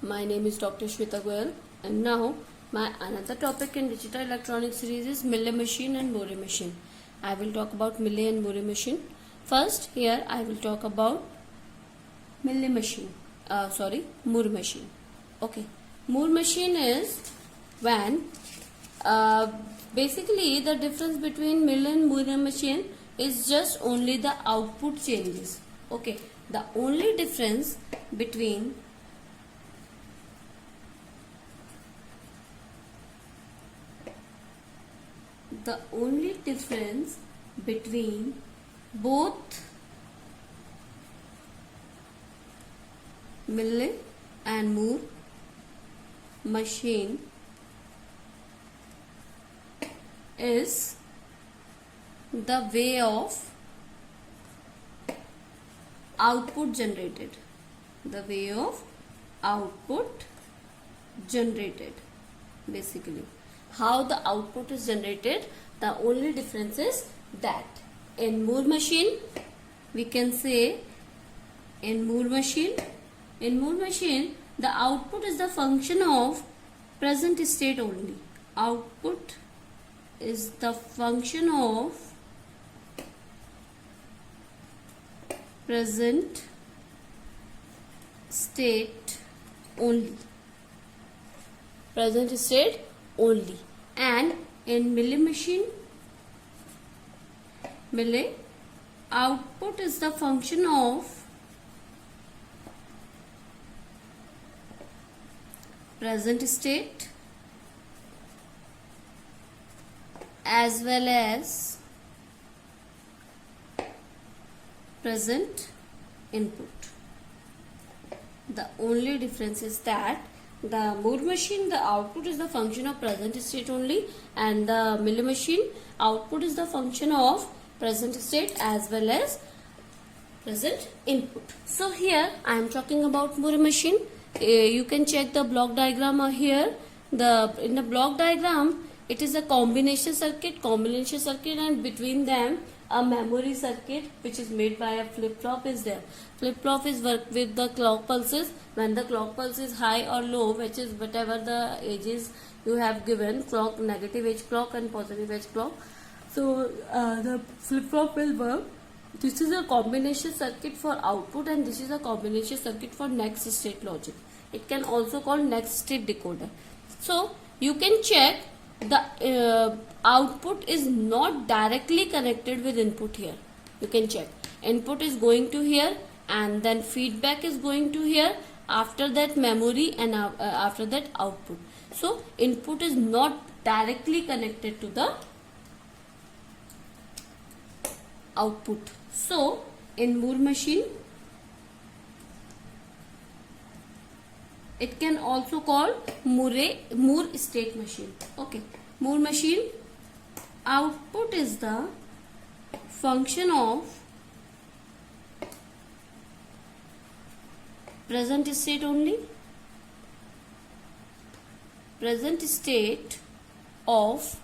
My name is Dr. Shweta Goyal, and now my another topic in digital electronics series is Millet machine and Moore machine. I will talk about Millet and Moore machine. First, here I will talk about Millet machine. Moore machine. Okay, Moore machine is when basically the difference between Millet and Moore machine is just only the output changes. Okay, the only difference between both Millet and Moore machine is the way of output generated. Basically, how the output is generated, the only difference is that in Moore machine we can say in Moore machine the output is the function of present state only. Output is the function of present state only. And in Millet machine, output is the function of present state as well as present input. The only difference is that the Moore machine, the output is the function of present state only, and the Millet machine, output is the function of present state as well as present input. So here I am talking about Moore machine. You can check the block diagram here. In the block diagram, it is a combination circuit, and between them a memory circuit which is made by a flip-flop is there. Flip-flop is work with the clock pulses. When the clock pulse is high or low, which is whatever the ages you have given, clock, negative age clock and positive age clock. So the flip-flop will work. This is a combination circuit for output, and this is a combination circuit for next state logic. It can also called next state decoder. So you can check the output is not directly connected with input here. You can check input is going to here, and then feedback is going to here, after that memory, and after that output. So input is not directly connected to the output. So in Moore machine, it can also call Moore state machine. Okay, Moore machine, output is the function of present state only. Present state of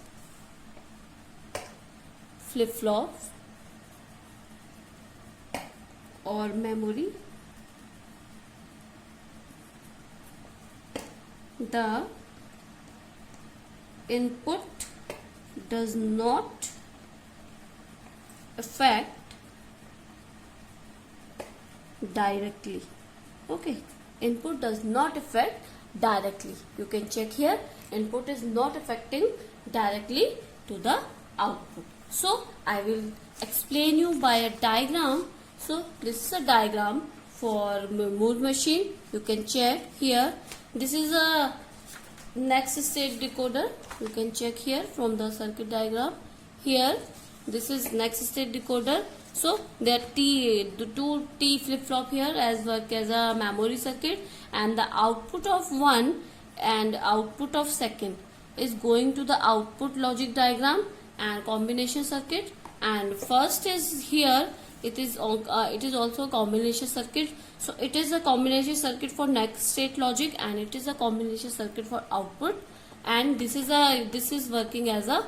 flip-flop or memory. The input does not affect directly. Okay, input does not affect directly. You can check here, input is not affecting directly to the output. So I will explain you by a diagram. So this is a diagram for Moore machine. You can check here. This is a next state decoder. You can check here from the circuit diagram. Here, this is next state decoder. So there are the two T flip-flop here as work as a memory circuit, and the output of one and output of second is going to the output logic diagram and combination circuit. And first is here. It is also a combination circuit. So it is a combination circuit for next state logic, and it is a combination circuit for output, and this is working as a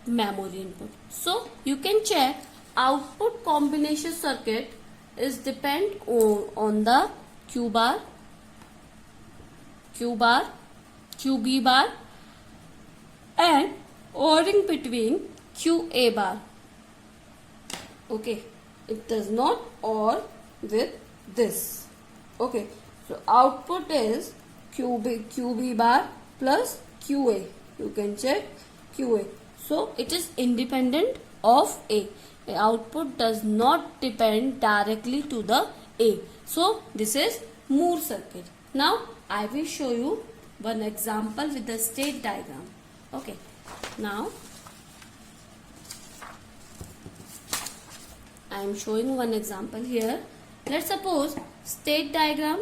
memory input. So you can check output combination circuit is depend on the Q bar, Q bar, QB bar, and ORing between QA bar. Okay, it does not OR with this. Okay, so output is QB bar plus QA. You can check QA. So it is independent of A. The output does not depend directly to the A. So this is Moore circuit. Now I will show you one example with the state diagram. Okay, now I am showing one example here. Let's suppose state diagram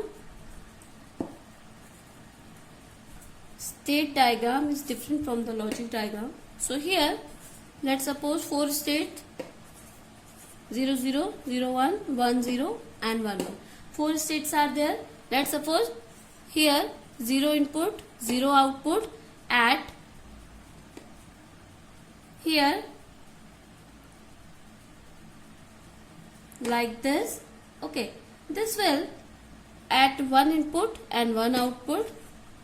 is different from the logic diagram. So here let's suppose 4 state 0 0 0 1 1 0 and 1 1. 4 states are there. Let's suppose here 0 input 0 output at here like this. Okay, this will at 1 input and 1 output,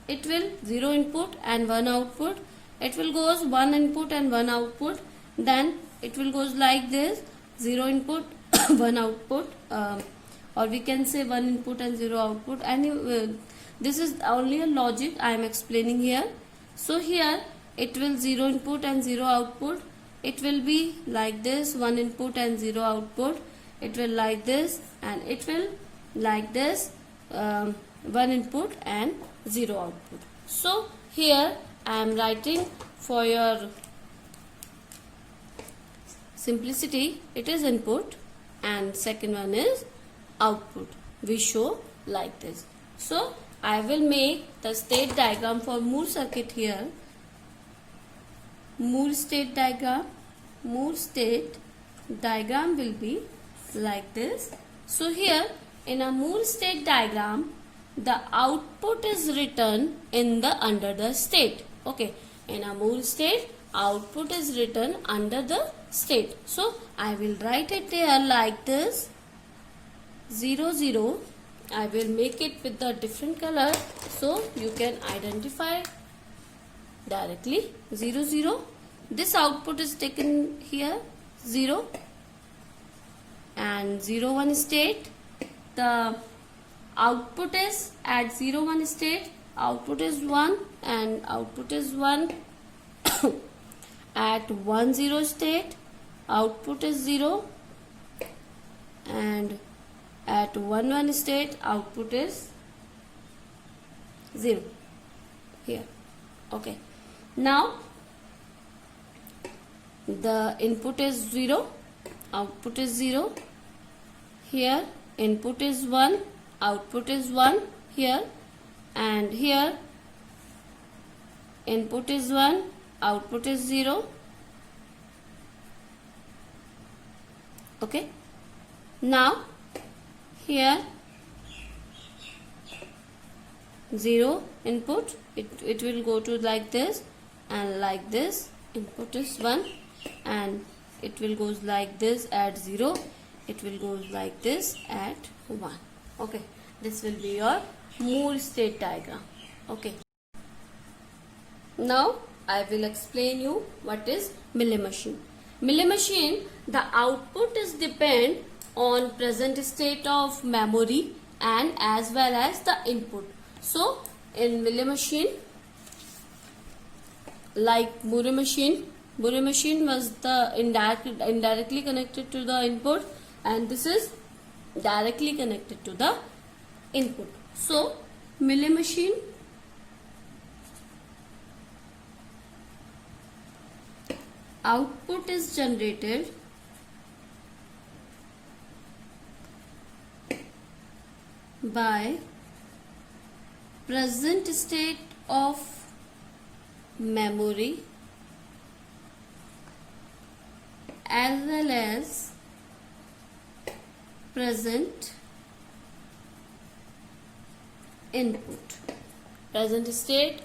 it will 0 input and 1 output, it will goes 1 input and 1 output, then it will goes like this 0 input 1 output, or we can say 1 input and 0 output, and this is only a logic I am explaining here. So here it will 0 input and 0 output, it will be like this 1 input and 0 output, it will like this, and it will like this 1 input and 0 output. So here I am writing for your simplicity, it is input and second one is output. We show like this. So I will make the state diagram for Moore circuit here. Moore state diagram will be like this. So here in a Moore state diagram, the output is written in the under the state. Okay, in a Moore state, output is written under the state. So I will write it there like this 0 0. I will make it with the different color so you can identify directly 0 0. This output is taken here 0 and 0 1 state. The output is at 0 1 state, output is 1 and output is 1. At 1 0 state, output is 0, and at 1 1 state, output is 0 here. Okay, now the input is 0, output is 0 here, input is 1, output is 1 here, and here input is 1, output is 0. Okay, now here 0 input, it will go to like this and like this, input is 1 and it will goes like this at 0, it will goes like this at 1. Okay, this will be your Moore state diagram. Okay, now I will explain you what is Mealy machine. Mealy machine, the output is depend on present state of memory and as well as the input. So in Mealy machine, like Moore machine was the indirectly connected to the input, and this is directly connected to the input. So Mealy machine output is generated by present state of memory as well as present input. Present state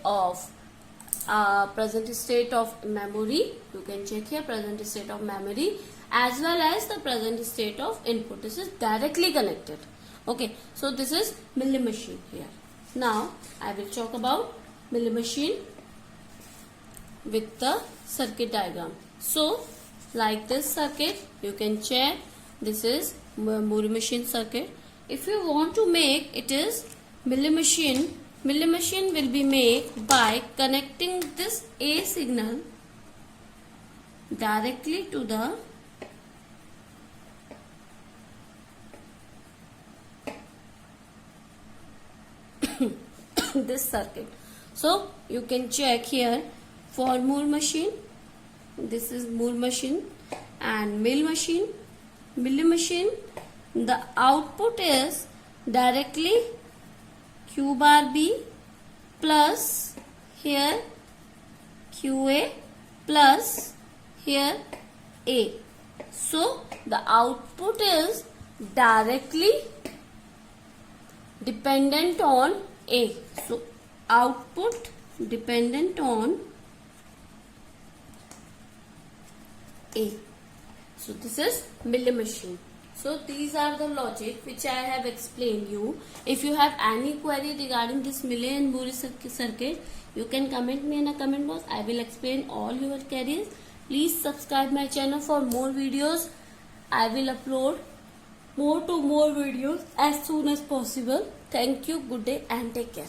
of memory, you can check here, present state of memory as well as the present state of input. This is directly connected. Okay, so this is Mealy machine here. Now I will talk about milling machine with the circuit diagram. So like this circuit you can check, this is milling machine circuit. If you want to make it is milling machine will be made by connecting this A signal directly to the this circuit. So you can check here for Moore machine, this is Moore machine, and milling machine, the output is directly Q bar B plus here QA plus here A. So the output is directly dependent on A. So output dependent on A. So this is milling machine. So these are the logic which I have explained you. If you have any query regarding this milling and Moore circuit, you can comment me in a comment box. I will explain all your queries. Please subscribe my channel for more videos. I will upload more videos as soon as possible. Thank you. Good day and take care.